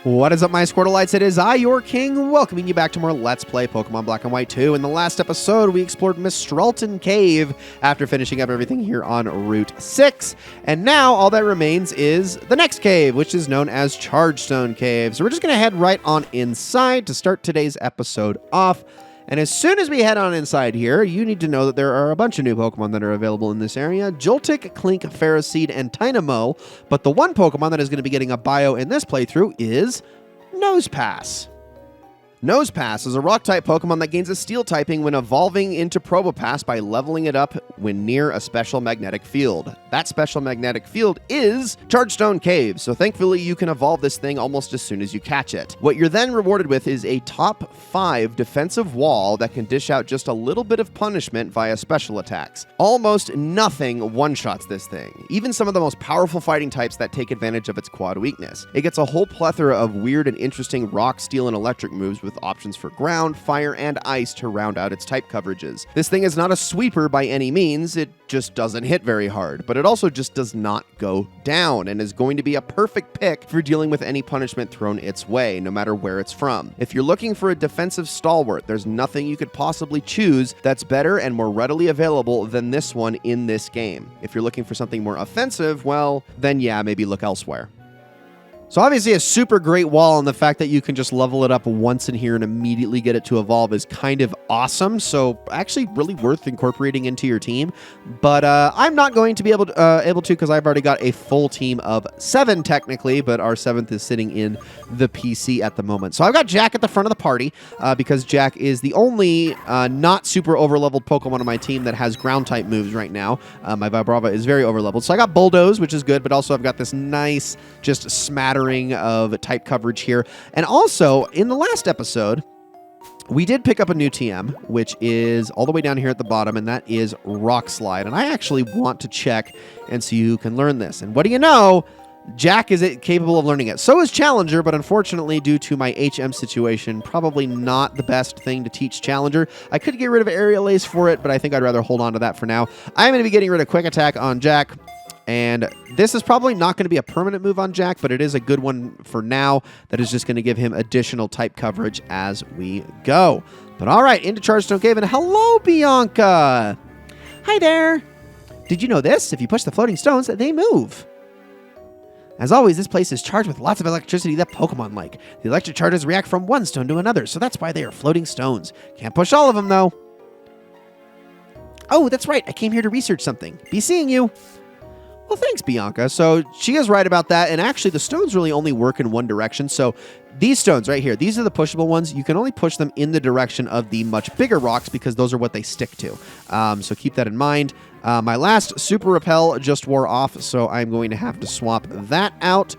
What is up, my Squirtleites? It is I, your king, welcoming you back to more Let's Play Pokemon Black and White 2. In the last episode, we explored Chargestone Cave after finishing up everything here on Route 6. And now, all that remains is the next cave, which is known as Chargestone Cave. So we're just going to head right on inside to start today's episode off. And as soon as we head on inside here, you need to know that there are a bunch of new Pokemon that are available in this area. Joltik, Klink, Ferroseed, and Tynamo. But the one Pokemon that is going to be getting a bio in this playthrough is Nosepass. Nosepass is a Rock-type Pokemon that gains a Steel typing when evolving into Probopass by leveling it up when near a special magnetic field. That special magnetic field is Chargestone Cave, so thankfully you can evolve this thing almost as soon as you catch it. What you're then rewarded with is a top 5 defensive wall that can dish out just a little bit of punishment via special attacks. Almost nothing one-shots this thing, even some of the most powerful fighting types that take advantage of its quad weakness. It gets a whole plethora of weird and interesting rock, steel, and electric moves with options for ground, fire, and ice to round out its type coverages. This thing is not a sweeper by any means, it just doesn't hit very hard, but it also just does not go down and is going to be a perfect pick for dealing with any punishment thrown its way, no matter where it's from. If you're looking for a defensive stalwart, there's nothing you could possibly choose that's better and more readily available than this one in this game. If you're looking for something more offensive, well, then yeah, maybe look elsewhere. So obviously a super great wall, and the fact that you can just level it up once in here and immediately get it to evolve is kind of awesome. So actually really worth incorporating into your team. But I'm not going to be able to because I've already got a full team of 7 technically, but our 7th is sitting in the PC at the moment. So I've got Jack at the front of the party because Jack is the only not super overleveled Pokemon on my team that has ground type moves right now. My Vibrava is very overleveled. So I got Bulldoze, which is good, but also I've got this nice just smattering of type coverage here. And also, in the last episode, we did pick up a new TM, which is all the way down here at the bottom, and that is Rock Slide. And I actually want to check and see who can learn this. And what do you know? Jack is capable of learning it. So is Challenger, but unfortunately, due to my HM situation, probably not the best thing to teach Challenger. I could get rid of Aerial Ace for it, but I think I'd rather hold on to that for now. I'm going to be getting rid of Quick Attack on Jack. And this is probably not going to be a permanent move on Jack, but it is a good one for now that is just going to give him additional type coverage as we go. But all right, into Chargestone Cave, and hello, Bianca! Hi there! Did you know this? If you push the floating stones, they move. As always, this place is charged with lots of electricity that Pokemon like. The electric charges react from one stone to another, so that's why they are floating stones. Can't push all of them, though. Oh, that's right. I came here to research something. Be seeing you. Well, thanks, Bianca. So she is right about that. And actually, the stones really only work in one direction. So these stones right here, these are the pushable ones. You can only push them in the direction of the much bigger rocks because those are what they stick to. So keep that in mind. My last Super Repel just wore off, so I'm going to have to swap that out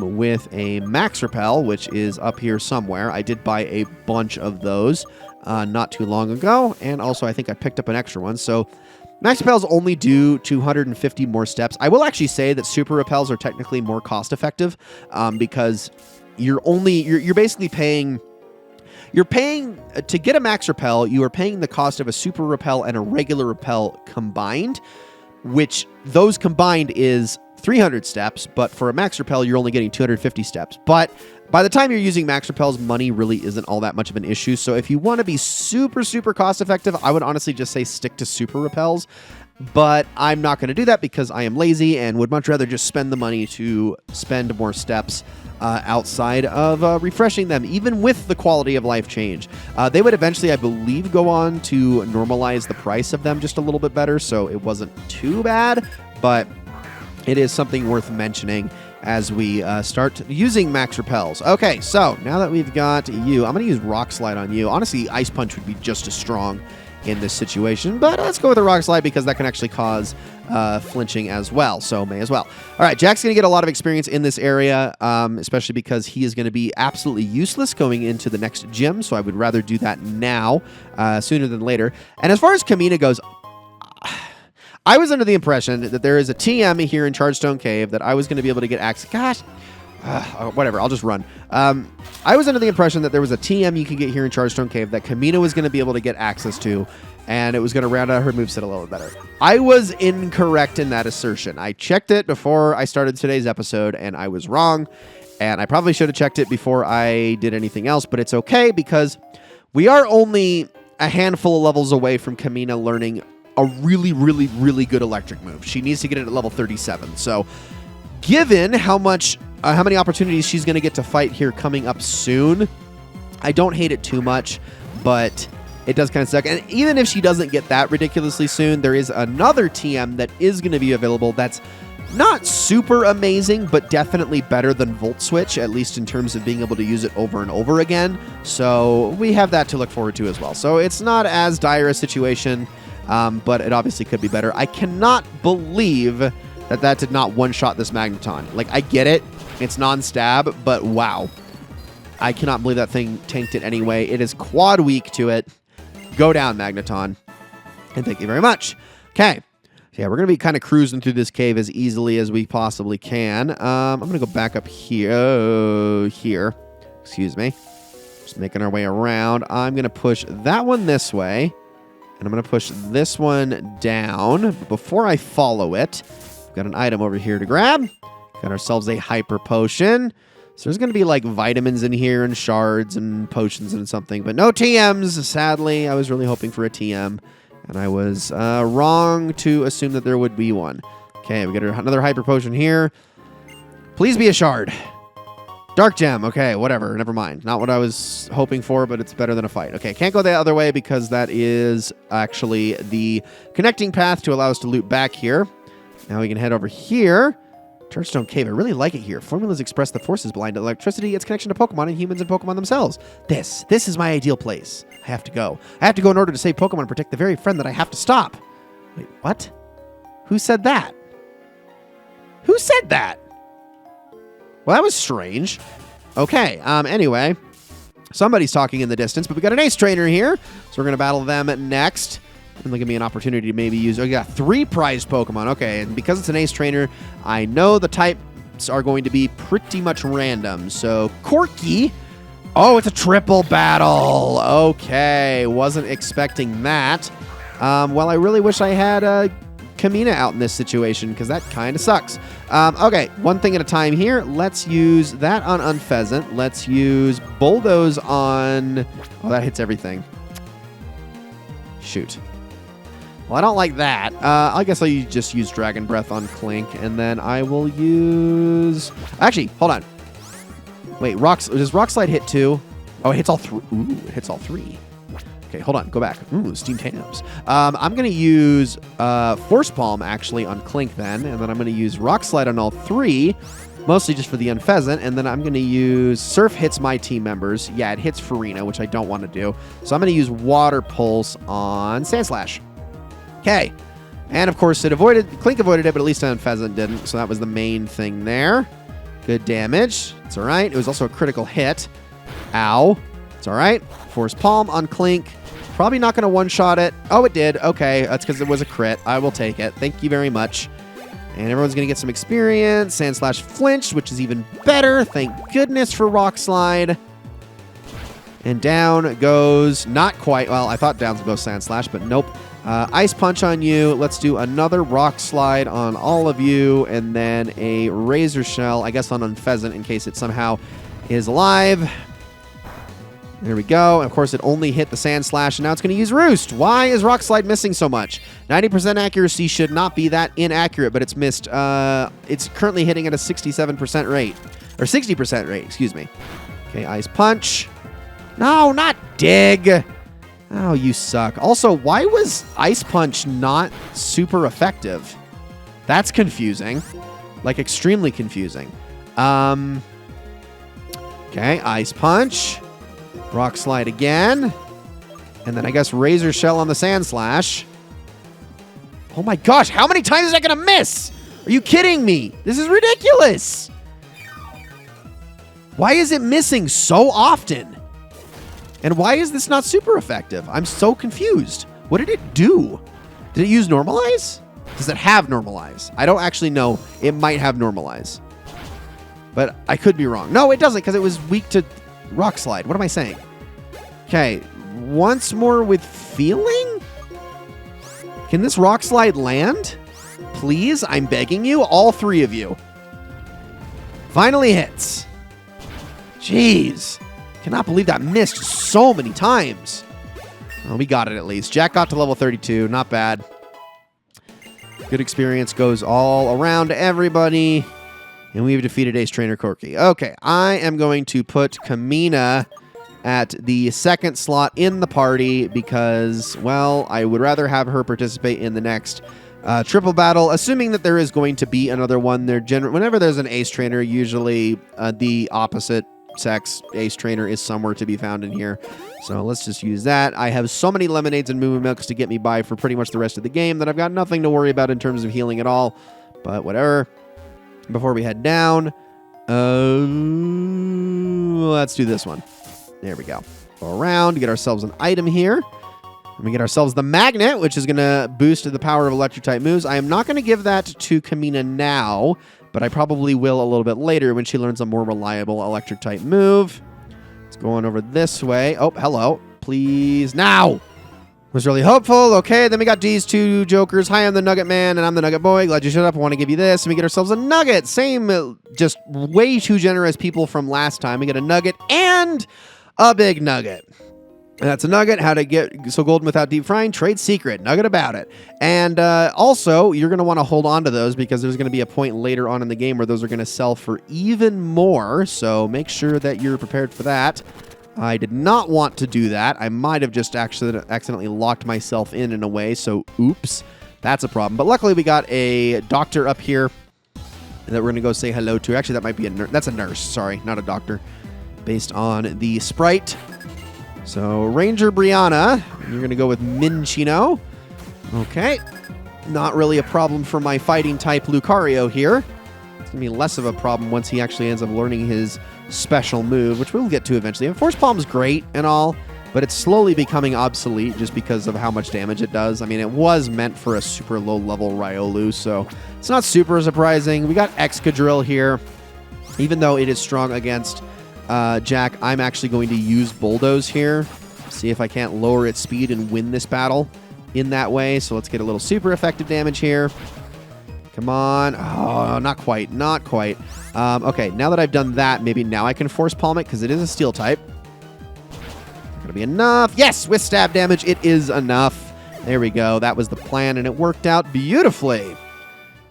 with a Max Repel, which is up here somewhere. I did buy a bunch of those not too long ago. And also, I think I picked up an extra one. So Max Repels only do 250 more steps. I will actually say that Super Repels are technically more cost effective because you're basically paying to get a Max Repel, you are paying the cost of a Super Repel and a regular Repel combined, which those combined is 300 steps, but for a Max Repel, you're only getting 250 steps. But by the time you're using Max Repels, money really isn't all that much of an issue. So if you want to be super, super cost effective, I would honestly just say stick to Super Repels. But I'm not going to do that because I am lazy and would much rather just spend the money to spend more steps outside of refreshing them, even with the quality of life change. They would eventually, I believe, go on to normalize the price of them just a little bit better, so it wasn't too bad, but it is something worth mentioning as we start using Max Repels. Okay, so now that we've got you, I'm going to use Rock Slide on you. Honestly, Ice Punch would be just as strong in this situation, but let's go with a Rock Slide because that can actually cause flinching as well, so may as well. All right, Jack's going to get a lot of experience in this area, especially because he is going to be absolutely useless going into the next gym, so I would rather do that now sooner than later. And as far as Kamina goes, I was under the impression that there is a TM here in Chargestone Cave that I was going to be able to get access. Gosh, whatever, I'll just run. I was under the impression that there was a TM you could get here in Chargestone Cave that Kamina was going to be able to get access to, and it was going to round out her moveset a little better. I was incorrect in that assertion. I checked it before I started today's episode, and I was wrong. And I probably should have checked it before I did anything else, but it's okay because we are only a handful of levels away from Kamina learning a really, really, really good electric move. She needs to get it at level 37. So given how many opportunities she's going to get to fight here coming up soon, I don't hate it too much, but it does kind of suck. And even if she doesn't get that ridiculously soon, there is another TM that is going to be available that's not super amazing, but definitely better than Volt Switch, at least in terms of being able to use it over and over again. So we have that to look forward to as well. So it's not as dire a situation, but it obviously could be better. I cannot believe that did not one-shot this Magneton. Like, I get it. It's non-stab, but wow. I cannot believe that thing tanked it anyway. It is quad weak to it. Go down, Magneton. And thank you very much. Okay. So yeah, we're going to be kind of cruising through this cave as easily as we possibly can. I'm going to go back up here. Excuse me. Just making our way around. I'm going to push that one this way. And I'm going to push this one down. But before I follow it, we've got an item over here to grab. Got ourselves a hyper potion. So there's going to be like vitamins in here and shards and potions and something. But no TMs, sadly. I was really hoping for a TM. And I was wrong to assume that there would be one. Okay, we got another hyper potion here. Please be a shard. Dark gem. Okay, whatever. Never mind. Not what I was hoping for, but it's better than a fight. Okay, can't go the other way because that is actually the connecting path to allow us to loot back here. Now we can head over here. Chargestone Cave. I really like it here. Formulas express the forces behind electricity, its connection to Pokemon, and humans and Pokemon themselves. This is my ideal place. I have to go. I have to go in order to save Pokemon and protect the very friend that I have to stop. Wait, what? Who said that? Who said that? Well, that was strange. Okay, anyway. Somebody's talking in the distance, but we got an Ace Trainer here, so we're going to battle them next. And they'll give me an opportunity to maybe use... Oh, you got 3 prized Pokemon. Okay, and because it's an Ace Trainer, I know the types are going to be pretty much random. So, Corky... Oh, it's a triple battle. Okay, wasn't expecting that. Well, I really wish I had Kamina out in this situation, because that kind of sucks. Okay, one thing at a time here. Let's use that on Unpheasant. Let's use Bulldoze on... Oh, that hits everything. Shoot. Well, I don't like that. I guess I'll just use Dragon Breath on Clink, and then I will use... Actually, hold on. Wait, does Rock Slide hit 2? Oh, it hits all 3. Ooh, it hits all 3. Okay, hold on. Go back. Ooh, Steam Tams. I'm going to use Force Palm, actually, on Clink then, and then I'm going to use Rock Slide on all 3, mostly just for the Unpheasant, and then I'm going to use... Surf hits my team members. Yeah, it hits Farina, which I don't want to do. So I'm going to use Water Pulse on Sandslash. Okay, and of course Clink avoided it, but at least Unpheasant didn't, so that was the main thing there. Good damage. It's all right. It was also a critical hit. Ow. It's all right. Force Palm on Clink. Probably not going to one-shot it. Oh, it did. Okay, that's because it was a crit. I will take it. Thank you very much. And everyone's going to get some experience. Sandslash flinched, which is even better. Thank goodness for Rock Slide. And down goes, not quite, well, I thought down would go Sandslash, but nope. Ice Punch on you. Let's do another Rock Slide on all of you, and then a Razor Shell, I guess on Unpheasant, in case it somehow is alive. There we go. And of course, it only hit the Sandslash, and now it's going to use Roost. Why is Rock Slide missing so much? 90% accuracy should not be that inaccurate, but it's missed. It's currently hitting at a 67% rate, or 60% rate, excuse me. Okay, Ice Punch. No, not Dig. Oh, you suck. Also, why was Ice Punch not super effective? That's confusing. Like, extremely confusing. Okay, Ice Punch. Rock Slide again. And then I guess Razor Shell on the Sandslash. Oh my gosh, how many times is that going to miss? Are you kidding me? This is ridiculous. Why is it missing so often? And why is this not super effective? I'm so confused. What did it do? Did it use Normalize? Does it have Normalize? I don't actually know. It might have Normalize. But I could be wrong. No, it doesn't, because it was weak to Rock Slide. What am I saying? Okay, once more with Feeling? Can this Rock Slide land? Please, I'm begging you, all 3 of you. Finally hits. Jeez. Cannot believe that missed so many times. Well, we got it at least. Jack got to level 32. Not bad. Good experience goes all around everybody. And we've defeated Ace Trainer Corky. Okay, I am going to put Kamina at the second slot in the party because, well, I would rather have her participate in the next triple battle, assuming that there is going to be another one. Whenever there's an Ace Trainer, usually the opposite sex Ace Trainer is somewhere to be found in here. So let's just use that. I have so many lemonades and moo milks to get me by for pretty much the rest of the game that I've got nothing to worry about in terms of healing at all. But whatever. Before we head down, let's do this one. There we go. Go around, get ourselves an item here. And we get ourselves the magnet, which is going to boost the power of electric type moves. I am not going to give that to Kamina now, but I probably will a little bit later when she learns a more reliable electric type move. Let's go on over this way. Oh, hello. Please. Now! Was really hopeful. Okay, then we got these two jokers. Hi, I'm the Nugget Man, and I'm the Nugget Boy. Glad you showed up. I want to give you this. And we get ourselves a nugget. Same, just way too generous people from last time. We get a nugget and a big nugget. And that's a nugget. How to get so golden without deep frying. Trade secret. Nugget about it. And also, you're going to want to hold on to those because there's going to be a point later on in the game where those are going to sell for even more. So make sure that you're prepared for that. I did not want to do that. I might have just accidentally locked myself in a way. So oops. That's a problem. But luckily, we got a doctor up here that we're going to go say hello to. Actually, that might be a nurse. That's a nurse. Sorry, not a doctor. Based on the sprite. So, Ranger Brianna, you're going to go with Minchino. Okay. Not really a problem for my fighting type Lucario here. It's going to be less of a problem once he actually ends up learning his special move, which we'll get to eventually. And Force Palm's great and all, but it's slowly becoming obsolete just because of how much damage it does. I mean, it was meant for a super low-level Riolu, so it's not super surprising. We got Excadrill here. Even though it is strong against Jack, I'm actually going to use Bulldoze here. See if I can't lower its speed and win this battle in that way. So let's get a little super effective damage here. Come on. Oh, not quite. Not quite. Okay, now that I've done that, maybe now I can Force Palm it because it is a steel type. Not going to be enough. Yes, with stab damage, it is enough. There we go. That was the plan, and it worked out beautifully.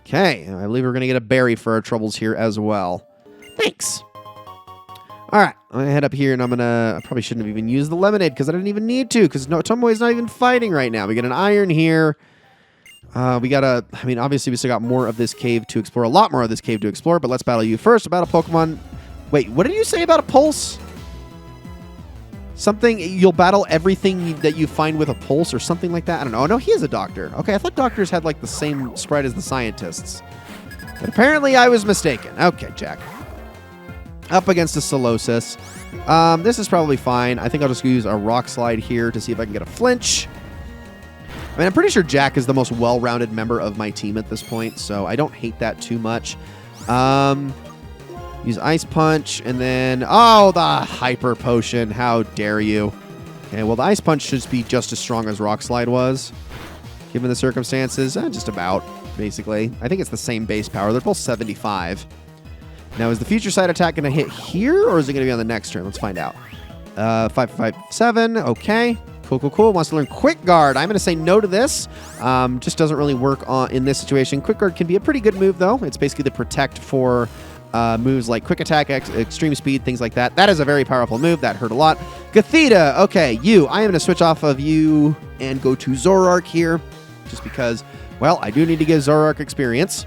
Okay, I believe we're going to get a berry for our troubles here as well. Thanks. All right, I'm going to head up here, and I probably shouldn't have even used the lemonade because I didn't even need to because Tomoe's not even fighting right now. We get an iron here. Obviously we still got more of this cave to explore, a lot more of this cave to explore, but let's battle you first. About a Pokemon. Wait, what did you say about a pulse? Something, you'll battle everything that you find with a pulse or something like that? I don't know. Oh, no, he is a doctor. Okay, I thought doctors had like the same sprite as the scientists. But apparently I was mistaken. Okay, Jack. Up against a Solosis. This is probably fine. I think I'll just use a Rock Slide here to see if I can get a flinch. I mean, I'm pretty sure Jack is the most well-rounded member of my team at this point, so I don't hate that too much. Use Ice Punch, and then... Oh, the Hyper Potion. How dare you. Okay, well, the Ice Punch should be just as strong as Rock Slide was, given the circumstances. Just about, basically. I think it's the same base power. They're both 75. Now, is the Future Sight attack going to hit here, or is it going to be on the next turn? Let's find out. 557. Okay. Cool. Wants to learn Quick Guard. I'm going to say no to this. Just doesn't really work in this situation. Quick Guard can be a pretty good move, though. It's basically the protect for moves like Quick Attack, Extreme Speed, things like that. That is a very powerful move. That hurt a lot. Gothita. Okay, you. I am going to switch off of you and go to Zoroark here, just because, well, I do need to get Zoroark experience.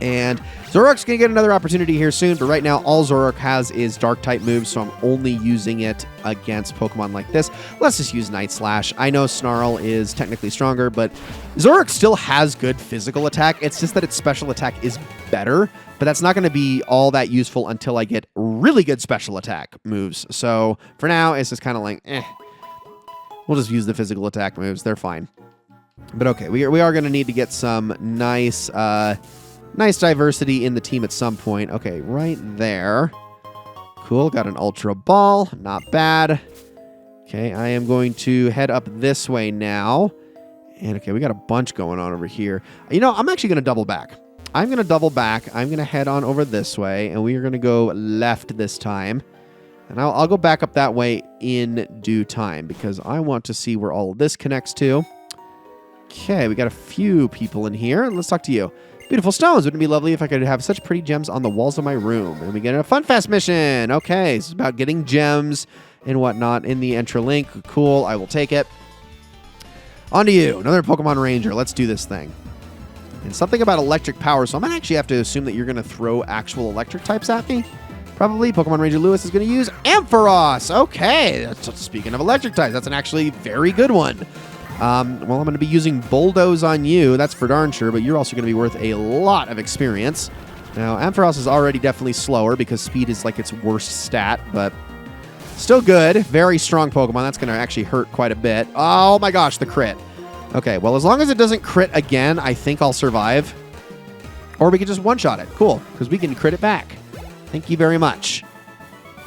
And Zoroark's going to get another opportunity here soon, but right now all Zoroark has is Dark-type moves, so I'm only using it against Pokemon like this. Let's just use Night Slash. I know Snarl is technically stronger, but Zoroark still has good physical attack. It's just that its special attack is better, but that's not going to be all that useful until I get really good special attack moves. So for now, it's just kind of like, We'll just use the physical attack moves. They're fine. But okay, we are going to need to get some nice diversity in the team at some point. Okay, right there. Cool, got an Ultra Ball. Not bad. Okay, I am going to head up this way now. And okay, we got a bunch going on over here. You know, I'm actually going to double back. I'm going to head on over this way, and we are going to go left this time. And I'll go back up that way in due time because I want to see where all of this connects to. Okay, we got a few people in here. Let's talk to you. Beautiful stones. Wouldn't it be lovely if I could have such pretty gems on the walls of my room? And we get a Fun Fest mission. Okay, this is about getting gems and whatnot in the Entralink. Cool, I will take it. On to you. Another Pokemon Ranger. Let's do this thing. And something about electric power, so I'm going to actually have to assume that you're going to throw actual electric types at me. Probably. Pokemon Ranger Lewis is going to use Ampharos. Okay. Speaking of electric types, that's an actually very good one. Well, I'm going to be using Bulldoze on you. That's for darn sure, but you're also going to be worth a lot of experience. Now, Ampharos is already definitely slower because speed is like its worst stat, but still good. Very strong Pokemon. That's going to actually hurt quite a bit. Oh my gosh, the crit. Okay, well, as long as it doesn't crit again, I think I'll survive. Or we can just one-shot it. Cool, because we can crit it back. Thank you very much.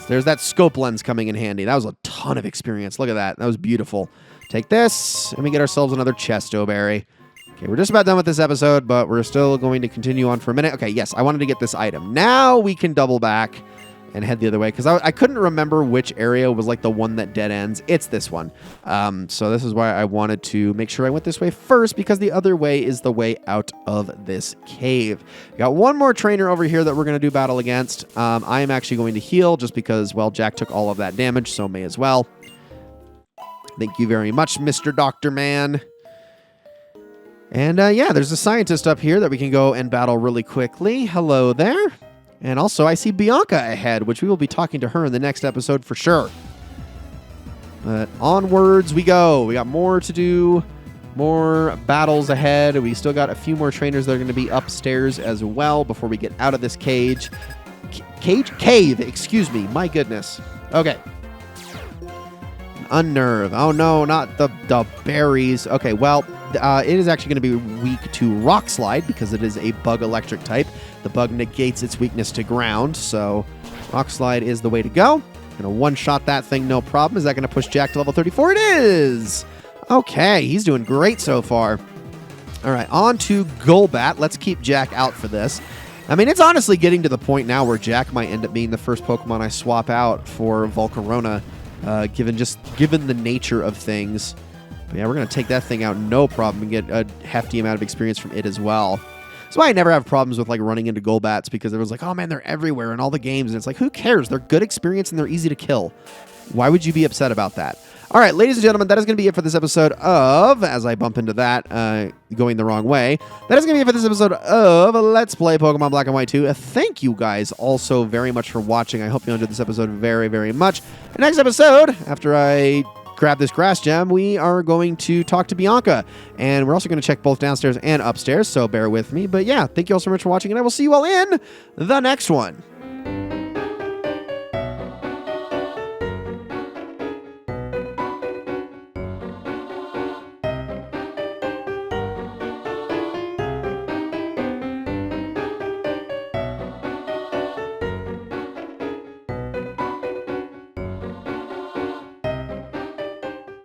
So there's that scope lens coming in handy. That was a ton of experience. Look at that. That was beautiful. Take this, and we get ourselves another Chesto Berry. Okay, we're just about done with this episode, but we're still going to continue on for a minute. Okay, yes, I wanted to get this item. Now we can double back and head the other way, because I couldn't remember which area was like the one that dead ends. It's this one. So this is why I wanted to make sure I went this way first, because the other way is the way out of this cave. Got one more trainer over here that we're going to do battle against. I am actually going to heal just because, well, Jack took all of that damage, so may as well. Thank you very much, Mr. Dr. Man. And yeah, there's a scientist up here that we can go and battle really quickly. Hello there. And also, I see Bianca ahead, which we will be talking to her in the next episode for sure. But onwards we go. We got more to do, more battles ahead. We still got a few more trainers that are going to be upstairs as well before we get out of this cage. Cave, excuse me. My goodness. Okay. Unnerve. Oh no, not the berries. Okay, well, it is actually going to be weak to Rock Slide because it is a bug electric type. The bug negates its weakness to ground, so Rock Slide is the way to go. Going to one-shot that thing, no problem. Is that going to push Jack to level 34? It is! Okay, he's doing great so far. All right, on to Golbat. Let's keep Jack out for this. I mean, it's honestly getting to the point now where Jack might end up being the first Pokemon I swap out for Volcarona, given the nature of things. But yeah, we're going to take that thing out no problem and get a hefty amount of experience from it as well. That's why I never have problems with like running into Golbats, because everyone's like, oh man, they're everywhere in all the games. And it's like, who cares? They're good experience and they're easy to kill. Why would you be upset about that? All right, ladies and gentlemen, that is going to be it for this episode of, as I bump into that, going the wrong way. That is going to be it for this episode of Let's Play Pokemon Black and White 2. Thank you guys also very much for watching. I hope you enjoyed this episode very, very much. The next episode, after I grab this grass gem, we are going to talk to Bianca, and we're also going to check both downstairs and upstairs, so bear with me. But yeah, thank you all so much for watching, and I will see you all in the next one.